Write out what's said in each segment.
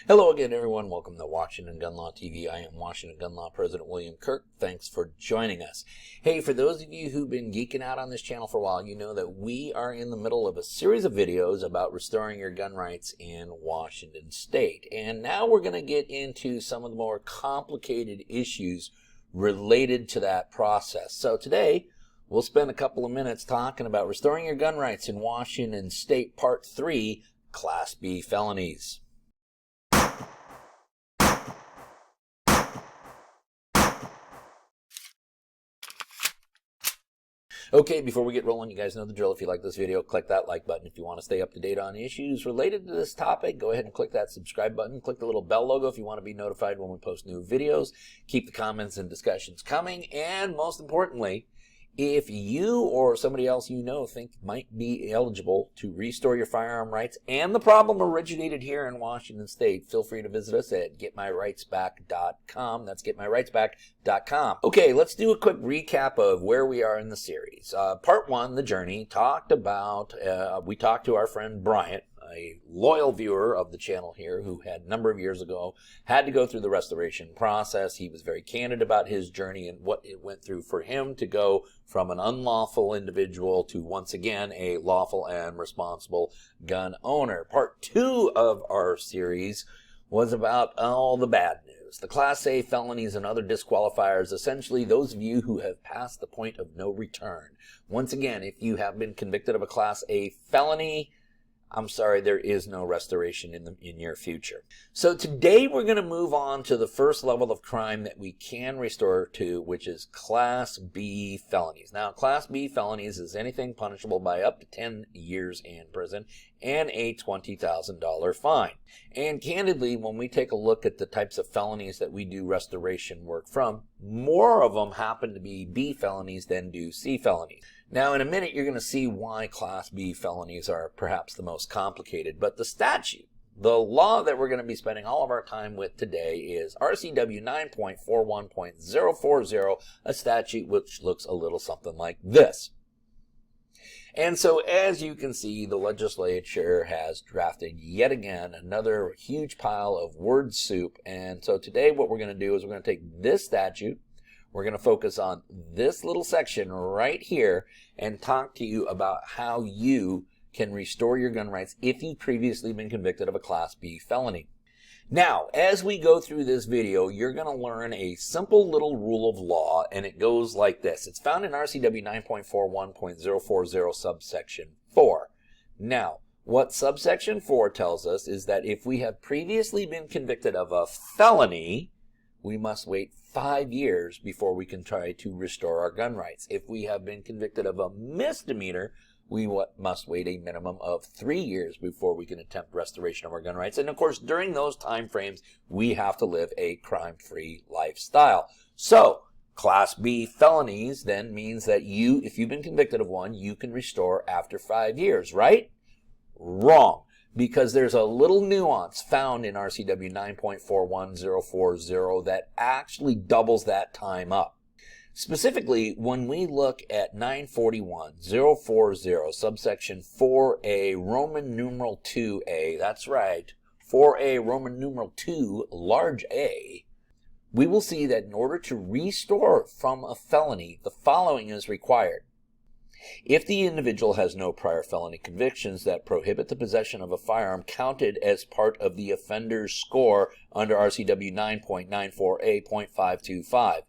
Hello again, everyone. Welcome to Washington Gun Law TV. I am Washington Gun Law President William Kirk. Thanks for joining us. Hey, for those of you who've been geeking out on this channel for a while, you know that we are in the middle of a series of videos about restoring your gun rights in Washington State. And now we're going to get into some of the more complicated issues related to that process. So today, we'll spend a couple of minutes talking about restoring your gun rights in Washington State, Part 3, Class B felonies. Okay, before we get rolling, you guys know the drill. If you like this video, click that like button. If you want to stay up to date on issues related to this topic, go ahead and click that subscribe button. Click the little bell logo if you want to be notified when we post new videos. Keep the comments and discussions coming. And most importantly, if you or somebody else you know think might be eligible to restore your firearm rights and the problem originated here in Washington State, feel free to visit us at getmyrightsback.com. That's getmyrightsback.com. Okay, let's do a quick recap of where we are in the series. Part 1, the journey, talked about, we talked to our friend Bryant, a loyal viewer of the channel here who had a number of years ago had to go through the restoration process. He was very candid about his journey and what it went through for him to go from an unlawful individual to once again a lawful and responsible gun owner. Part 2 of our series was about all the bad news, the Class A felonies and other disqualifiers, essentially those of you who have passed the point of no return. Once again, if you have been convicted of a Class A felony, I'm sorry, there is no restoration in your future. So today we're going to move on to the first level of crime that we can restore to, which is Class B felonies. Now, Class B felonies is anything punishable by up to 10 years in prison and a $20,000 fine. And candidly, when we take a look at the types of felonies that we do restoration work from, more of them happen to be B felonies than do C felonies. Now, in a minute, you're going to see why Class B felonies are perhaps the most complicated, but the statute, the law that we're going to be spending all of our time with today is RCW 9.41.040, a statute which looks a little something like this. And so, as you can see, the legislature has drafted yet again another huge pile of word soup. And so today what we're going to do is we're going to take this statute, we're going to focus on this little section right here and talk to you about how you can restore your gun rights if you've previously been convicted of a Class B felony. Now, as we go through this video, you're going to learn a simple little rule of law, and it goes like this. It's found in RCW 9.41.040 subsection 4. Now, what subsection 4 tells us is that if we have previously been convicted of a felony, we must wait 5 years before we can try to restore our gun rights. If we have been convicted of a misdemeanor, we must wait a minimum of 3 years before we can attempt restoration of our gun rights. And of course, during those time frames, we have to live a crime-free lifestyle. So, Class B felonies then means that if you've been convicted of one, you can restore after 5 years, right? Wrong. Because there's a little nuance found in RCW 9.41040 that actually doubles that time up. Specifically, when we look at 941.040 subsection 4A Roman numeral 2A, that's right, 4A Roman numeral 2 large A, we will see that in order to restore from a felony, the following is required. If the individual has no prior felony convictions that prohibit the possession of a firearm counted as part of the offender's score under RCW 9.94A.525.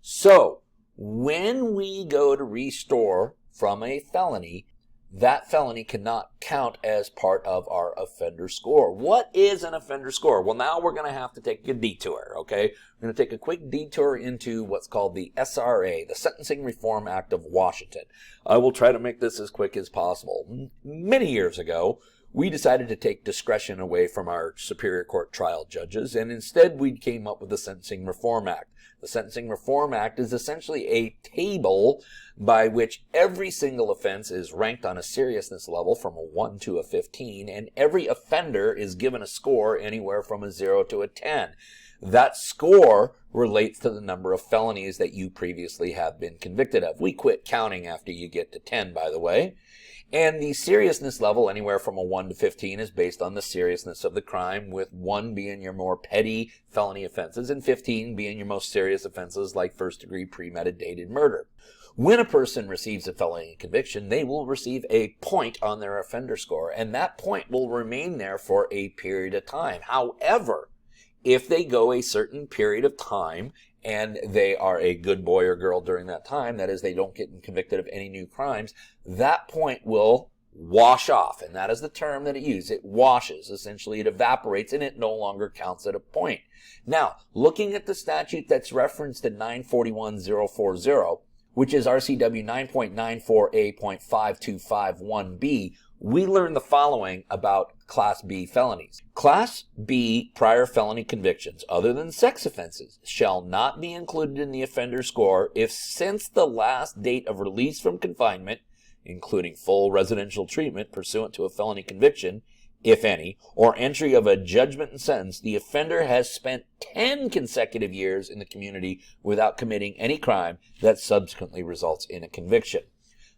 So, when we go to restore from a felony, that felony cannot count as part of our offender score. What is an offender score? Well, now we're going to have to take a detour, okay? We're going to take a quick detour into what's called the SRA, the Sentencing Reform Act of Washington. I will try to make this as quick as possible. Many years ago, we decided to take discretion away from our Superior Court trial judges, and instead we came up with the Sentencing Reform Act. The Sentencing Reform Act is essentially a table by which every single offense is ranked on a seriousness level from a 1 to a 15, and every offender is given a score anywhere from a 0 to a 10. That score relates to the number of felonies that you previously have been convicted of. We quit counting after you get to 10, by the way. And the seriousness level, anywhere from a 1 to 15, is based on the seriousness of the crime, with 1 being your more petty felony offenses and 15 being your most serious offenses like first-degree premeditated murder. When a person receives a felony conviction, they will receive a point on their offender score, and that point will remain there for a period of time. However, if they go a certain period of time and they are a good boy or girl during that time, that is, they don't get convicted of any new crimes, that point will wash off. And that is the term that it uses. It washes. Essentially, it evaporates and it no longer counts at a point. Now, looking at the statute that's referenced in 941.040, which is RCW 9.94A.5251B, we learn the following about Class B felonies. Class B prior felony convictions, other than sex offenses, shall not be included in the offender score if since the last date of release from confinement, including full residential treatment pursuant to a felony conviction, if any, or entry of a judgment and sentence, the offender has spent 10 consecutive years in the community without committing any crime that subsequently results in a conviction.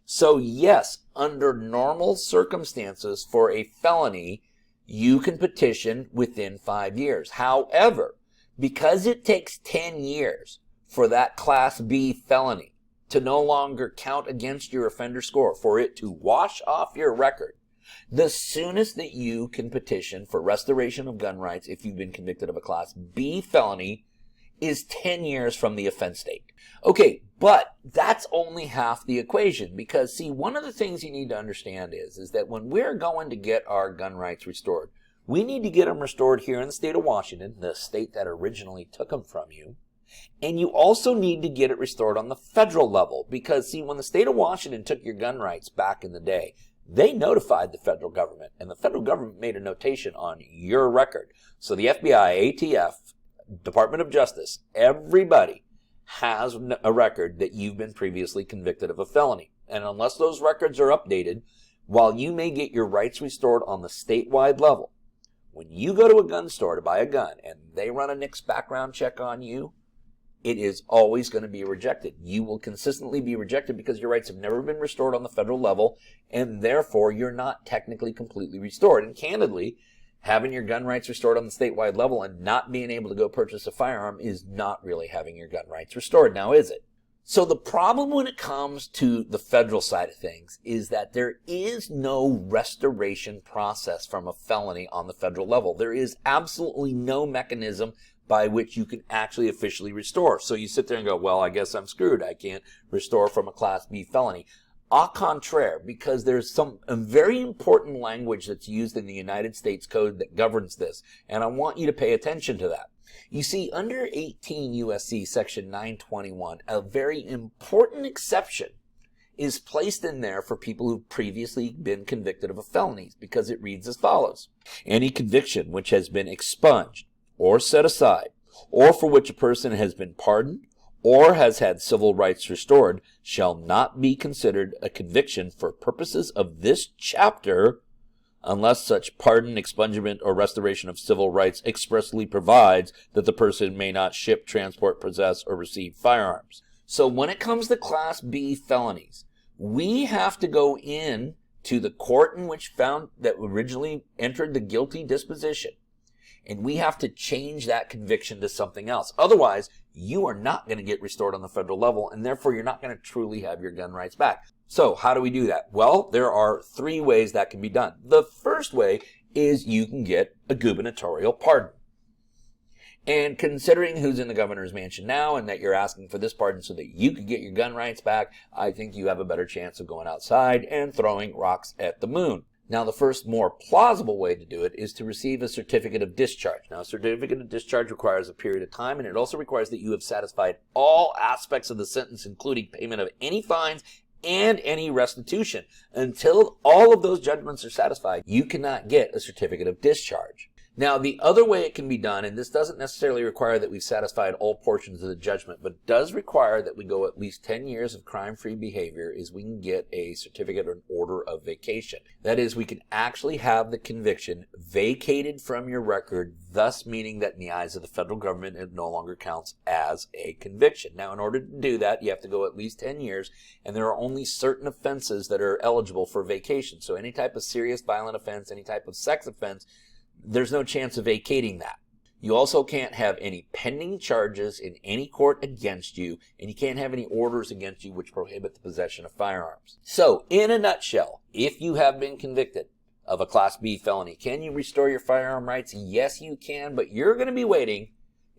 So yes, under normal circumstances for a felony, you can petition within 5 years. However, because it takes 10 years for that Class B felony to no longer count against your offender score, for it to wash off your record, the soonest that you can petition for restoration of gun rights if you've been convicted of a Class B felony is 10 years from the offense date. Okay, but that's only half the equation, because see, one of the things you need to understand is that when we're going to get our gun rights restored, we need to get them restored here in the state of Washington, the state that originally took them from you. And you also need to get it restored on the federal level, because see, when the state of Washington took your gun rights back in the day, they notified the federal government, and the federal government made a notation on your record. So the FBI, ATF, Department of Justice, everybody has a record that you've been previously convicted of a felony. And unless those records are updated, while you may get your rights restored on the statewide level, when you go to a gun store to buy a gun and they run a NICS background check on you, it is always going to be rejected. You will consistently be rejected because your rights have never been restored on the federal level, and therefore you're not technically completely restored. And candidly, having your gun rights restored on the statewide level and not being able to go purchase a firearm is not really having your gun rights restored, now is it? So the problem when it comes to the federal side of things is that there is no restoration process from a felony on the federal level. There is absolutely no mechanism by which you can actually officially restore. So you sit there and go, well, I guess I'm screwed. I can't restore from a Class B felony. Au contraire, because there's some very important language that's used in the United States Code that governs this, and I want you to pay attention to that. You see, under 18 U.S.C. Section 921, a very important exception is placed in there for people who've previously been convicted of a felony, because it reads as follows. Any conviction which has been expunged or set aside, or for which a person has been pardoned, or has had civil rights restored, shall not be considered a conviction for purposes of this chapter unless such pardon, expungement, or restoration of civil rights expressly provides that the person may not ship, transport, possess, or receive firearms. So when it comes to Class B felonies, we have to go in to the court in which found that originally entered the guilty disposition, and we have to change that conviction to something else. Otherwise, you are not going to get restored on the federal level, and therefore you're not going to truly have your gun rights back. So how do we do that? Well, there are 3 ways that can be done. The first way is you can get a gubernatorial pardon. And considering who's in the governor's mansion now and that you're asking for this pardon so that you could get your gun rights back, I think you have a better chance of going outside and throwing rocks at the moon. Now, the first more plausible way to do it is to receive a certificate of discharge. Now, a certificate of discharge requires a period of time, and it also requires that you have satisfied all aspects of the sentence, including payment of any fines and any restitution. Until all of those judgments are satisfied, you cannot get a certificate of discharge. Now, the other way it can be done, and this doesn't necessarily require that we've satisfied all portions of the judgment, but does require that we go at least 10 years of crime-free behavior, is we can get a certificate or an order of vacation. That is, we can actually have the conviction vacated from your record, thus meaning that in the eyes of the federal government, it no longer counts as a conviction. Now, in order to do that, you have to go at least 10 years, and there are only certain offenses that are eligible for vacation. So any type of serious violent offense, any type of sex offense, there's no chance of vacating that. You also can't have any pending charges in any court against you, and you can't have any orders against you which prohibit the possession of firearms. So, in a nutshell, if you have been convicted of a Class B felony, can you restore your firearm rights? Yes, you can, but you're going to be waiting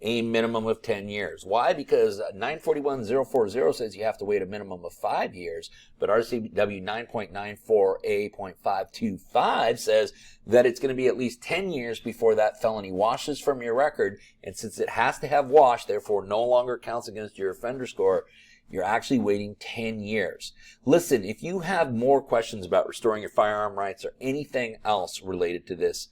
a minimum of 10 years. Why? Because 941.040 says you have to wait a minimum of 5 years, but RCW 9.94A.525 says that it's going to be at least 10 years before that felony washes from your record, and since it has to have washed, therefore no longer counts against your offender score, you're actually waiting 10 years. Listen, if you have more questions about restoring your firearm rights or anything else related to this,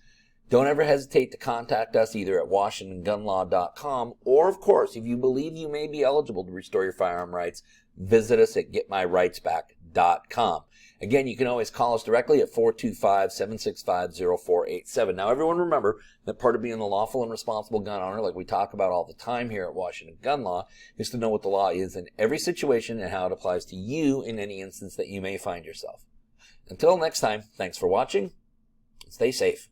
don't ever hesitate to contact us either at WashingtonGunLaw.com, or of course, if you believe you may be eligible to restore your firearm rights, visit us at GetMyRightsBack.com. Again, you can always call us directly at 425-765-0487. Now, everyone remember that part of being a lawful and responsible gun owner, like we talk about all the time here at Washington Gun Law, is to know what the law is in every situation and how it applies to you in any instance that you may find yourself. Until next time, thanks for watching, and stay safe.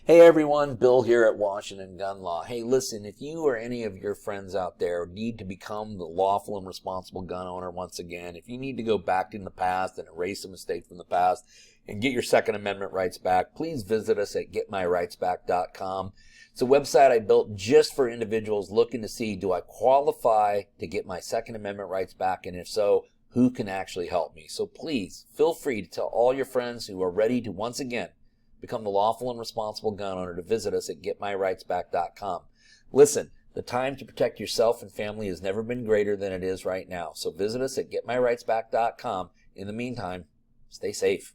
Hey everyone, Bill here at Washington Gun Law. Hey, listen, if you or any of your friends out there need to become the lawful and responsible gun owner once again, if you need to go back in the past and erase a mistake from the past and get your Second Amendment rights back, please visit us at GetMyRightsBack.com. It's a website I built just for individuals looking to see, do I qualify to get my Second Amendment rights back, and if so, who can actually help me? So please, feel free to tell all your friends who are ready to once again become the lawful and responsible gun owner to visit us at GetMyRightsBack.com. Listen, the time to protect yourself and family has never been greater than it is right now. So visit us at GetMyRightsBack.com. In the meantime, stay safe.